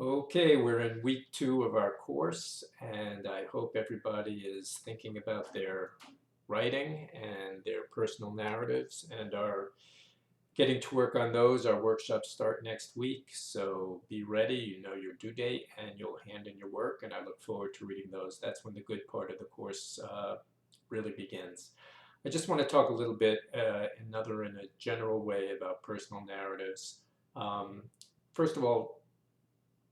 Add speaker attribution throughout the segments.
Speaker 1: Okay, we're in week 2 of our course, and I hope everybody is thinking about their writing and their personal narratives and are getting to work on those. Our workshops start next week, so be ready. You know your due date, and you'll hand in your work, and I look forward to reading those. That's when the good part of the course really begins. I just want to talk a little bit, in a general way about personal narratives. Um, First of all,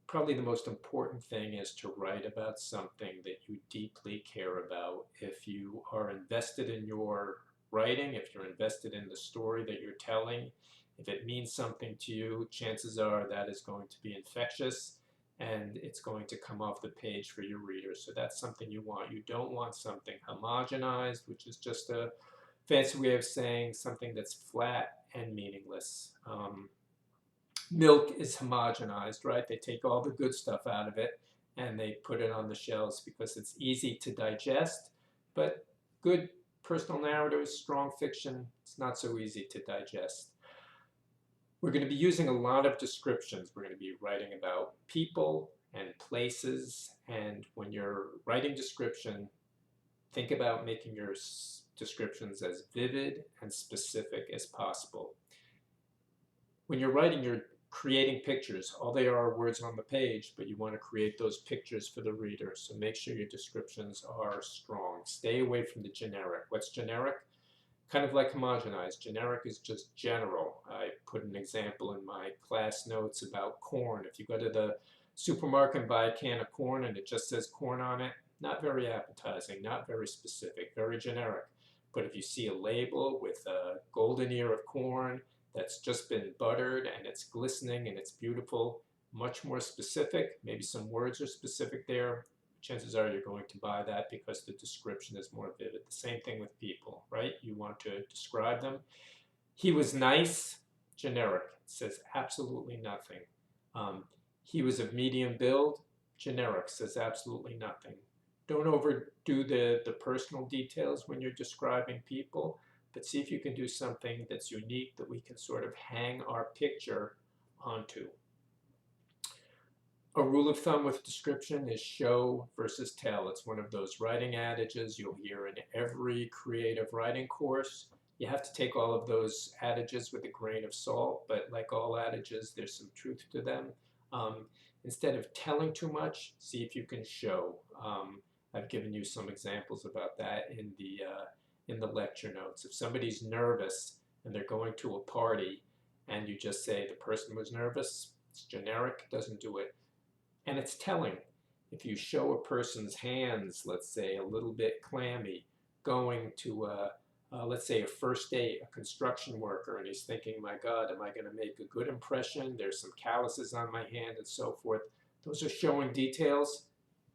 Speaker 1: probably the most important thing is to write about something that you deeply care about. If you are invested in your writing, if you're invested in the story that you're telling, if it means something to you, chances are that is going to be infectious and it's going to come off the page for your readers. So that's something you want. You don't want something homogenized, which is just a fancy way of saying something that's flat and meaningless. Milk is homogenized, right? They take all the good stuff out of it and they put it on the shelves because it's easy to digest. But good personal narratives, strong fiction, it's not so easy to digest. We're going to be using a lot of descriptions. We're going to be writing about people and places. And when you're writing description, think about making your descriptions as vivid and specific as possible. When you're writing, you're creating pictures. All they are words on the page, but you want to create those pictures for the reader. So make sure your descriptions are strong. Stay away from the generic. What's generic? Kind of like homogenized. Generic is just general. I put an example in my class notes about corn. If you go to the supermarket and buy a can of corn and it just says corn on it, not very appetizing, not very specific, very generic. But if you see a label with a golden ear of corn that's just been buttered and it's glistening and it's beautiful, much more specific, maybe some words are specific there, chances are you're going to buy that because the description is more vivid. The same thing with people, right? You want to describe them. He was nice, generic. It says absolutely nothing. Um, he was of medium build, generic, says absolutely nothing. Don't overdo the personal details when you're describing people, but see if you can do something that's unique that we can sort of hang our picture onto. A rule of thumb with description is show versus tell. It's one of those writing adages you'll hear in every creative writing course. You have to take all of those adages with a grain of salt, but like all adages, there's some truth to them. Um, Instead of telling too much, see if you can show. I've given you some examples about that in the lecture notes. If somebody's nervous and they're going to a party and you just say the person was nervous, it's generic, doesn't do it. And it's telling. If you show a person's hands, let's say a little bit clammy, going to let's say a first date, a construction worker, and he's thinking, my God, am I going to make a good impression? There's some calluses on my hand and so forth. Those are showing details,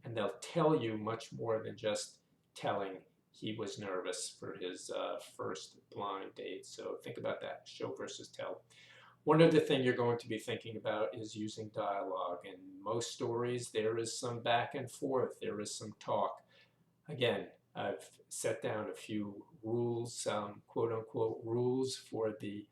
Speaker 1: and they'll tell you much more than just telling he was nervous for his first blind date. So think about that, show versus tell. One other thing you're going to be thinking about is using dialogue. In most stories, there is some back and forth, there is some talk. Again, I've set down a few rules, quote unquote rules for the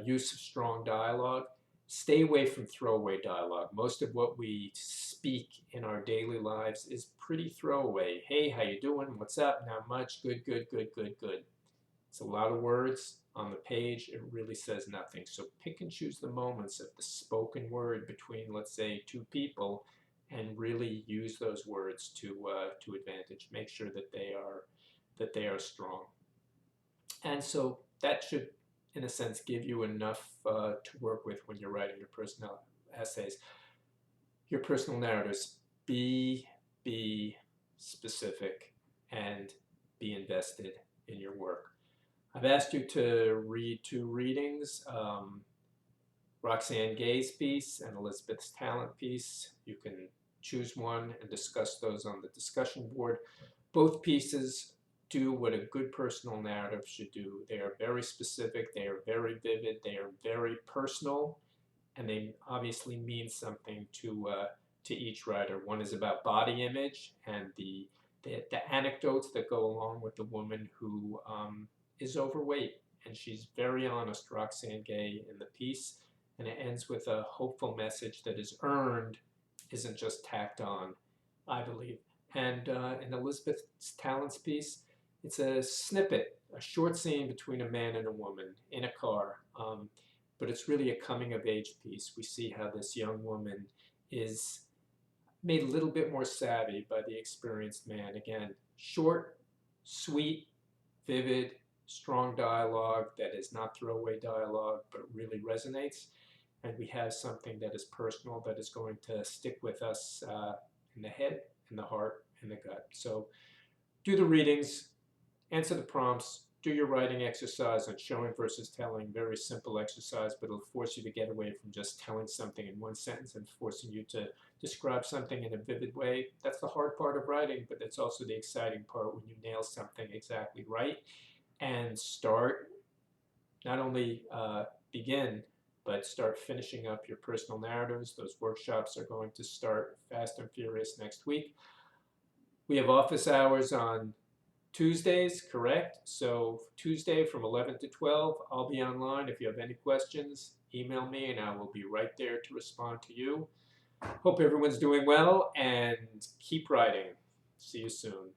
Speaker 1: use of strong dialogue. Stay away from throwaway dialogue. Most of what we speak in our daily lives is pretty throwaway. Hey, how you doing? What's up? Not much. Good, good, good, good, good. It's a lot of words on the page. It really says nothing. So pick and choose the moments of the spoken word between, let's say, two people, and really use those words to advantage. Make sure that they are strong. And so that should, in a sense, give you enough to work with when you're writing your personal essays, your personal narratives. Be specific and be invested in your work. I've asked you to read two readings, Roxane Gay's piece and Elizabeth's Talent piece. You can choose one and discuss those on the discussion board. Both pieces do what a good personal narrative should do. They are very specific, they are very vivid, they are very personal, and they obviously mean something to each writer. One is about body image and the anecdotes that go along with the woman who is overweight, and she's very honest, Roxane Gay, in the piece, and it ends with a hopeful message that is earned isn't just tacked on, I believe. And in Elizabeth Tallent's piece, it's a snippet, a short scene between a man and a woman in a car. But it's really a coming of age piece. We see how this young woman is made a little bit more savvy by the experienced man. Again, short, sweet, vivid, strong dialogue that is not throwaway dialogue, but really resonates. And we have something that is personal, that is going to stick with us in the head, in the heart, in the gut. So do the readings, answer the prompts, do your writing exercise on showing versus telling. Very simple exercise, but it'll force you to get away from just telling something in one sentence and forcing you to describe something in a vivid way. That's the hard part of writing, but that's also the exciting part when you nail something exactly right and start, not only begin, but start finishing up your personal narratives. Those workshops are going to start fast and furious next week. We have office hours on Tuesdays, correct? So Tuesday from 11 to 12, I'll be online. If you have any questions, email me and I will be right there to respond to you. Hope everyone's doing well and keep writing. See you soon.